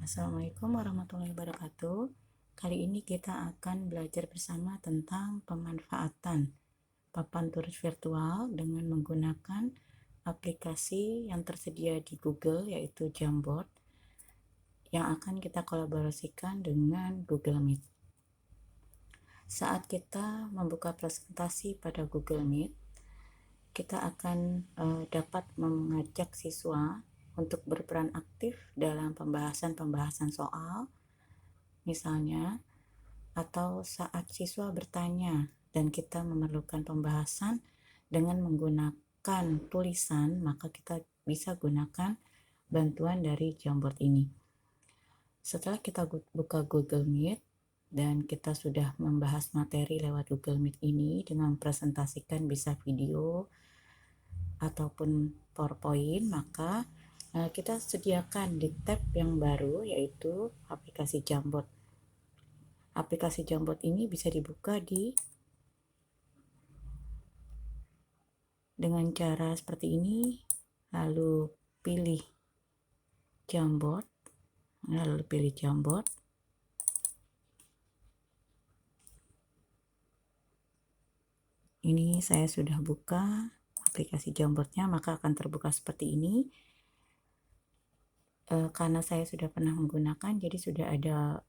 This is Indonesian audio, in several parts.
Assalamualaikum warahmatullahi wabarakatuh. Kali ini kita akan belajar bersama tentang pemanfaatan papan tulis virtual dengan menggunakan aplikasi yang tersedia di Google, yaitu Jamboard, yang akan kita kolaborasikan dengan Google Meet. Saat kita membuka presentasi pada Google Meet, kita akan dapat mengajak siswa untuk berperan aktif dalam pembahasan soal, misalnya, atau saat siswa bertanya dan kita memerlukan pembahasan dengan menggunakan tulisan, maka kita bisa gunakan bantuan dari Jamboard ini. Setelah kita buka Google Meet dan kita sudah membahas materi lewat Google Meet ini dengan presentasikan bisa video ataupun PowerPoint, maka kita sediakan di tab yang baru, yaitu aplikasi Jamboard. Aplikasi Jamboard ini bisa dibuka dengan cara seperti ini, lalu pilih Jamboard, Ini saya sudah buka aplikasi Jamboardnya, maka akan terbuka seperti ini. Karena saya sudah pernah menggunakan, jadi sudah ada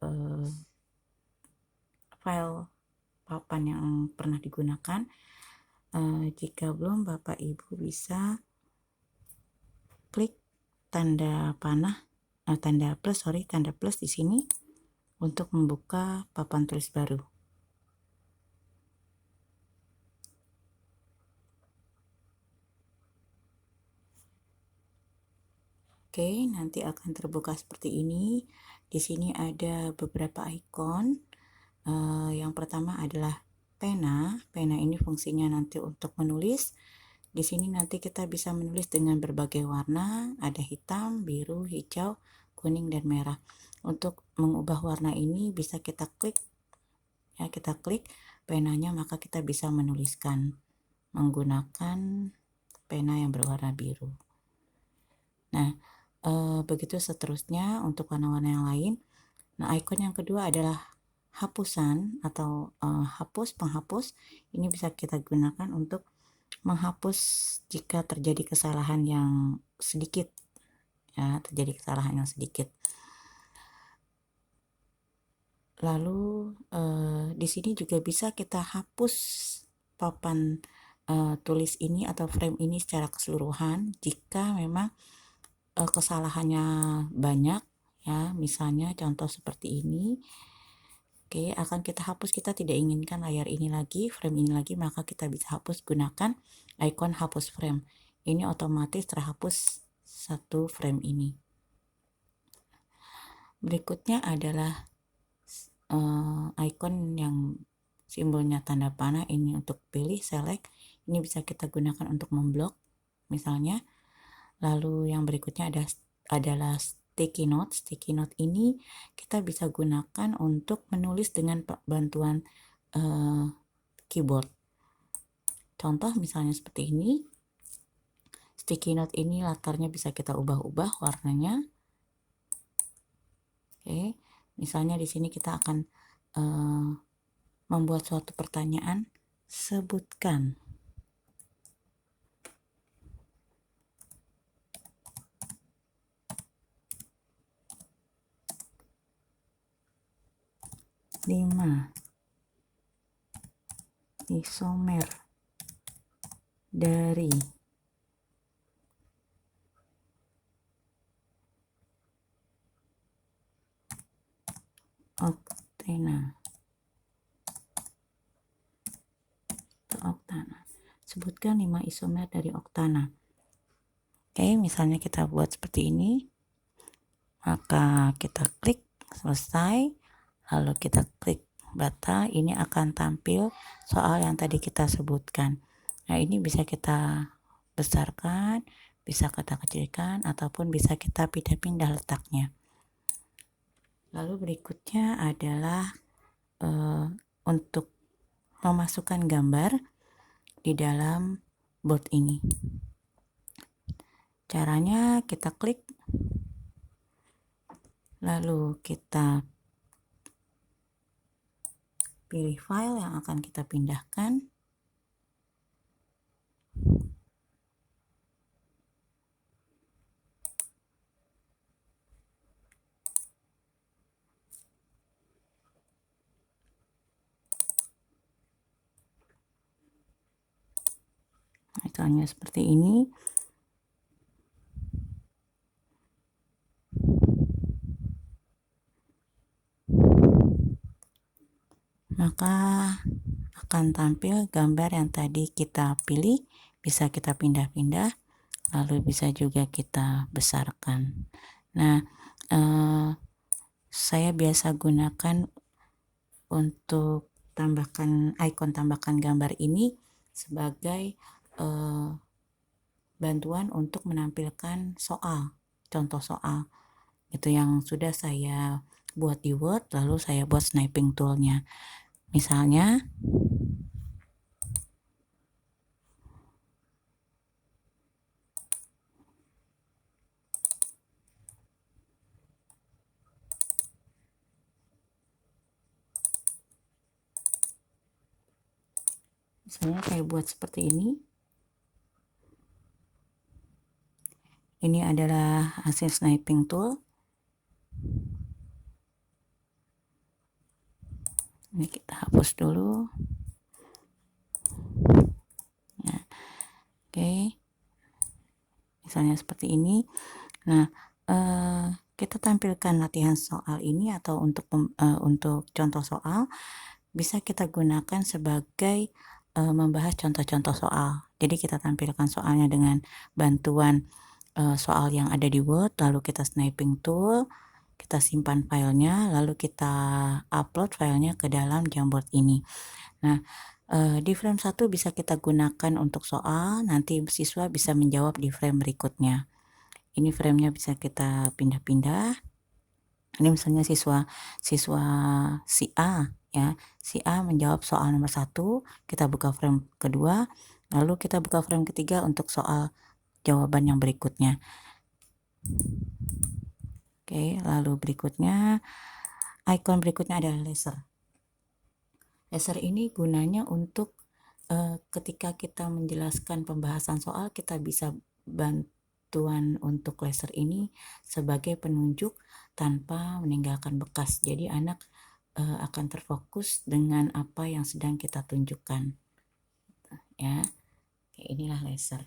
file papan yang pernah digunakan. Jika belum, Bapak Ibu bisa klik tanda plus di sini untuk membuka papan tulis baru. Oke, nanti akan terbuka seperti ini. Di sini ada beberapa ikon. Yang pertama adalah pena. Pena ini fungsinya nanti untuk menulis. Di sini nanti kita bisa menulis dengan berbagai warna. Ada hitam, biru, hijau, kuning, dan merah. Untuk mengubah warna ini bisa kita klik. Ya, kita klik penanya, maka kita bisa menuliskan menggunakan pena yang berwarna biru. Nah, begitu seterusnya untuk warna-warna yang lain. Nah, ikon yang kedua adalah hapusan atau penghapus. Ini bisa kita gunakan untuk menghapus jika terjadi kesalahan yang sedikit. Ya, terjadi kesalahan yang sedikit. Lalu di sini juga bisa kita hapus papan tulis ini atau frame ini secara keseluruhan jika memang kesalahannya banyak, ya, misalnya contoh seperti ini. Oke, akan kita hapus, kita tidak inginkan layar ini lagi, frame ini lagi, maka kita bisa hapus gunakan ikon hapus frame. Ini otomatis terhapus satu frame ini. Berikutnya adalah ikon yang simbolnya tanda panah, ini untuk pilih, select. Ini bisa kita gunakan untuk memblok misalnya. Lalu yang berikutnya adalah sticky note. Sticky note ini kita bisa gunakan untuk menulis dengan bantuan keyboard. Contoh misalnya seperti ini. Sticky note ini latarnya bisa kita ubah-ubah warnanya. Oke, misalnya di sini kita akan membuat suatu pertanyaan. Sebutkan lima isomer dari oktana. Sebutkan 5 isomer dari oktana. Oke, misalnya kita buat seperti ini. Maka kita klik selesai. Lalu kita klik bata. Ini akan tampil soal yang tadi kita sebutkan. Nah, ini bisa kita besarkan, bisa kita kecilkan, ataupun bisa kita pindah-pindah letaknya. Lalu berikutnya adalah untuk memasukkan gambar di dalam board ini. Caranya kita klik, Lalu kita pilih file yang akan kita pindahkan. Misalnya seperti ini. Maka akan tampil gambar yang tadi kita pilih, bisa kita pindah-pindah, lalu bisa juga kita besarkan. Nah, saya biasa gunakan untuk ikon tambahkan gambar ini sebagai bantuan untuk menampilkan contoh soal. Itu yang sudah saya buat di Word, lalu saya buat sniping toolnya. Misalnya, saya buat seperti ini. Ini adalah hasil sniping tool. Ini kita hapus dulu. Ya, oke. Misalnya seperti ini. Nah, kita tampilkan latihan soal ini atau untuk contoh soal bisa kita gunakan sebagai membahas contoh-contoh soal. Jadi kita tampilkan soalnya dengan bantuan soal yang ada di Word, lalu kita sniping tool, kita simpan filenya, lalu kita upload filenya ke dalam Jamboard ini. Nah, di frame 1 bisa kita gunakan untuk soal, nanti siswa bisa menjawab di frame berikutnya. Ini framenya bisa kita pindah-pindah. Ini misalnya siswa si A ya. Si A menjawab soal nomor 1, kita buka frame kedua, lalu kita buka frame ketiga untuk soal jawaban yang berikutnya. Oke, lalu berikutnya icon berikutnya adalah laser. Laser ini gunanya untuk ketika kita menjelaskan pembahasan soal, kita bisa bantuan untuk laser ini sebagai penunjuk tanpa meninggalkan bekas. Jadi anak akan terfokus dengan apa yang sedang kita tunjukkan. Ya, inilah laser.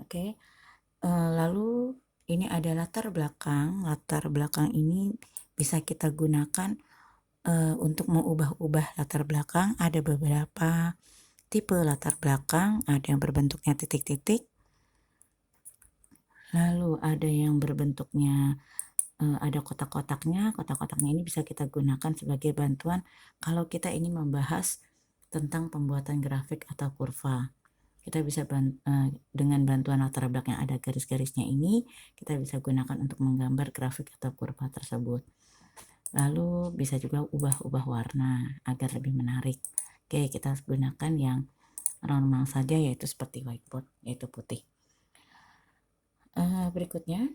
Oke, lalu ini ada latar belakang. Latar belakang ini bisa kita gunakan untuk mengubah-ubah latar belakang. Ada beberapa tipe latar belakang, ada yang berbentuknya titik-titik, lalu ada yang berbentuknya ada kotak-kotaknya. Kotak-kotaknya ini bisa kita gunakan sebagai bantuan kalau kita ingin membahas tentang pembuatan grafik atau kurva. Kita bisa dengan bantuan latar belakang yang ada garis-garisnya ini, kita bisa gunakan untuk menggambar grafik atau kurva tersebut. Lalu bisa juga ubah-ubah warna agar lebih menarik. Oke, kita gunakan yang normal saja, yaitu seperti whiteboard, yaitu putih. Berikutnya,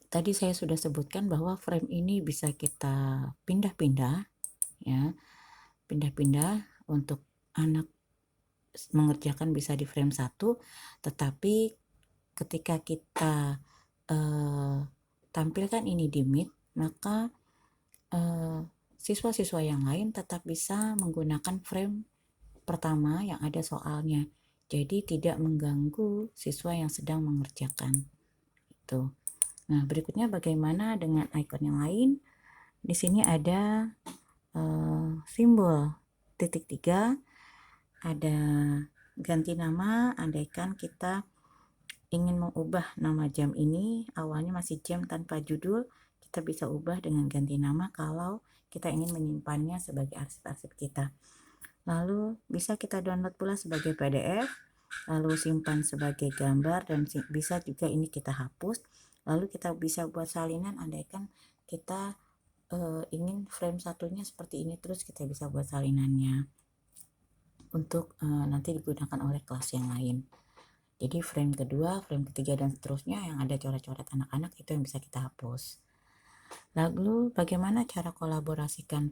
tadi saya sudah sebutkan bahwa frame ini bisa kita pindah-pindah, ya, pindah-pindah untuk anak mengerjakan bisa di frame 1, tetapi ketika kita tampilkan ini di Meet, maka siswa-siswa yang lain tetap bisa menggunakan frame pertama yang ada soalnya. Jadi tidak mengganggu siswa yang sedang mengerjakan. Itu. Nah, berikutnya bagaimana dengan icon yang lain? Di sini ada simbol titik 3, ada ganti nama, andaikan kita ingin mengubah nama jam ini, awalnya masih jam tanpa judul, kita bisa ubah dengan ganti nama kalau kita ingin menyimpannya sebagai arsip-arsip kita. Lalu bisa kita download pula sebagai PDF, lalu simpan sebagai gambar, dan bisa juga ini kita hapus. Lalu kita bisa buat salinan andaikan kita ingin frame satunya seperti ini, terus kita bisa buat salinannya untuk nanti digunakan oleh kelas yang lain. Jadi frame kedua, frame ketiga, dan seterusnya yang ada coret-coret anak-anak itu yang bisa kita hapus. Lalu bagaimana cara kolaborasikan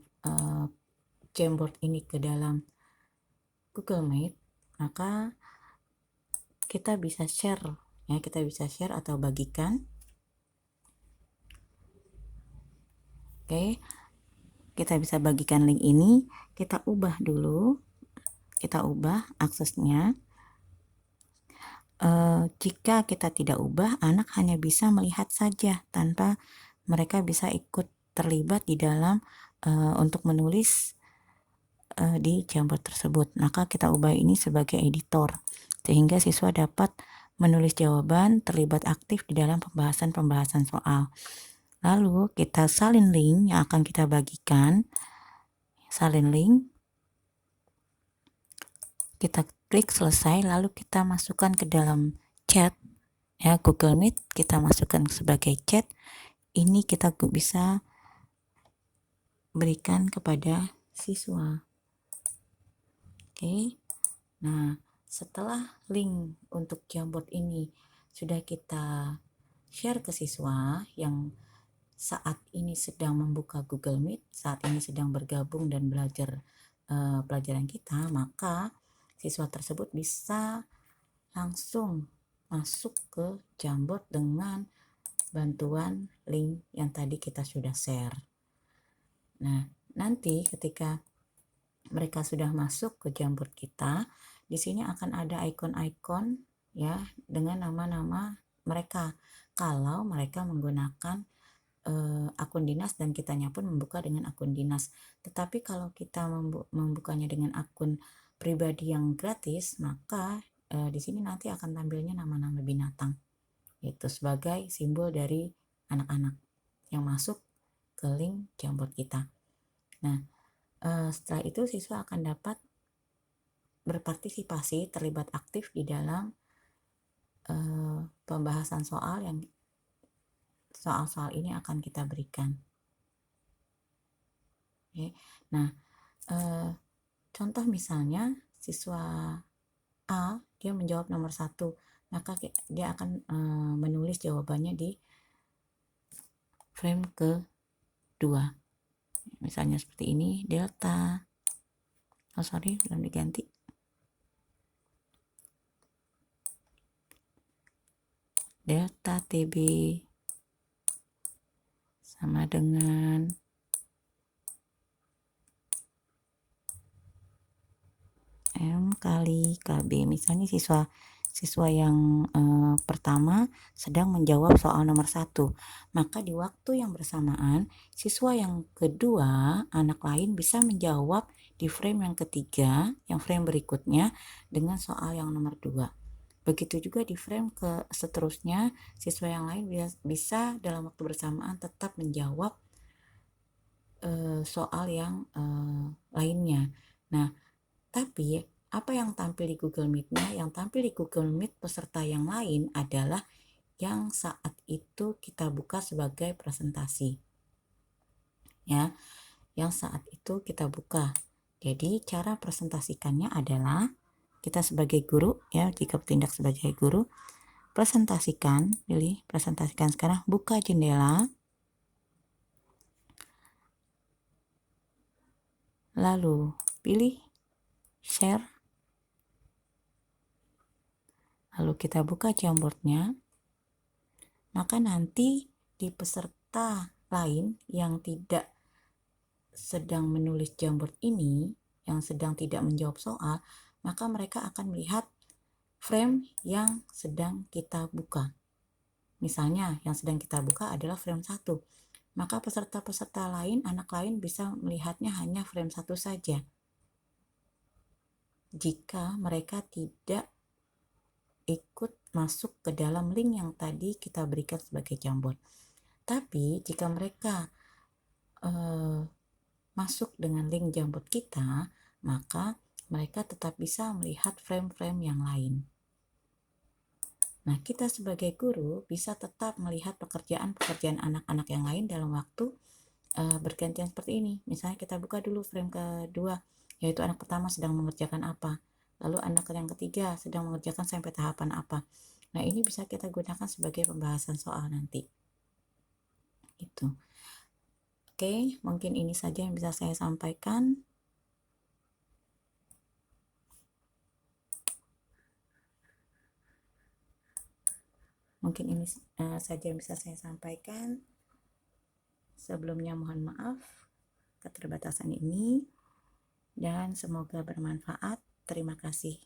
Jamboard ini ke dalam Google Meet? Maka kita bisa share, ya, kita bisa share atau bagikan. Oke, kita bisa bagikan link ini. Kita ubah dulu, kita ubah aksesnya. Jika kita tidak ubah, anak hanya bisa melihat saja tanpa mereka bisa ikut terlibat di dalam untuk menulis di Jamboard tersebut. Maka kita ubah ini sebagai editor sehingga siswa dapat menulis jawaban, terlibat aktif di dalam pembahasan soal. Lalu kita salin link yang akan kita bagikan. Salin link, kita klik selesai, lalu kita masukkan ke dalam chat, ya, Google Meet, kita masukkan sebagai chat. Ini kita bisa berikan kepada siswa. Oke, nah setelah link untuk Jamboard ini sudah kita share ke siswa yang saat ini sedang membuka Google Meet, saat ini sedang bergabung dan belajar pelajaran kita, maka siswa tersebut bisa langsung masuk ke Jamboard dengan bantuan link yang tadi kita sudah share. Nah, nanti ketika mereka sudah masuk ke Jamboard kita, di sini akan ada ikon-ikon, ya, dengan nama-nama mereka. Kalau mereka menggunakan akun dinas dan kitanya pun membuka dengan akun dinas. Tetapi kalau kita membukanya dengan akun pribadi yang gratis, maka di sini nanti akan tampilnya nama-nama binatang. Itu sebagai simbol dari anak-anak yang masuk ke link Jamboard kita. Nah, setelah itu siswa akan dapat berpartisipasi, terlibat aktif di dalam pembahasan soal yang soal-soal ini akan kita berikan. Oke. Nah, contoh misalnya siswa A, dia menjawab nomor 1, maka dia akan menulis jawabannya di frame kedua. Misalnya seperti ini, delta, belum diganti. Delta TB sama dengan M kali KB. Misalnya siswa yang pertama sedang menjawab soal nomor 1, maka di waktu yang bersamaan siswa yang kedua, anak lain, bisa menjawab di frame yang ketiga, yang frame berikutnya, dengan soal yang nomor 2. Begitu juga di frame seterusnya, siswa yang lain bisa dalam waktu bersamaan tetap menjawab soal yang lainnya. Nah, tapi apa yang tampil di Google Meet-nya? Yang tampil di Google Meet peserta yang lain adalah yang saat itu kita buka sebagai presentasi. Ya, yang saat itu kita buka. Jadi cara presentasikannya adalah kita sebagai guru, ya, jika bertindak sebagai guru, presentasikan sekarang, buka jendela, lalu pilih share, lalu kita buka Jamboard-nya. Maka nanti di peserta lain yang tidak sedang menulis Jamboard ini, yang sedang tidak menjawab soal, maka mereka akan melihat frame yang sedang kita buka. Misalnya yang sedang kita buka adalah frame 1, maka peserta-peserta lain, anak lain, bisa melihatnya hanya frame 1 saja jika mereka tidak ikut masuk ke dalam link yang tadi kita berikan sebagai Jamboard. Tapi jika mereka masuk dengan link Jamboard kita, maka mereka tetap bisa melihat frame-frame yang lain. Nah, kita sebagai guru bisa tetap melihat pekerjaan-pekerjaan anak-anak yang lain dalam waktu bergantian seperti ini. Misalnya kita buka dulu frame kedua, yaitu anak pertama sedang mengerjakan apa. Lalu anak yang ketiga sedang mengerjakan sampai tahapan apa. Nah, ini bisa kita gunakan sebagai pembahasan soal nanti. Itu. Oke, mungkin ini saja yang bisa saya sampaikan. Mungkin ini saja yang bisa saya sampaikan. Sebelumnya mohon maaf keterbatasan ini dan semoga bermanfaat. Terima kasih.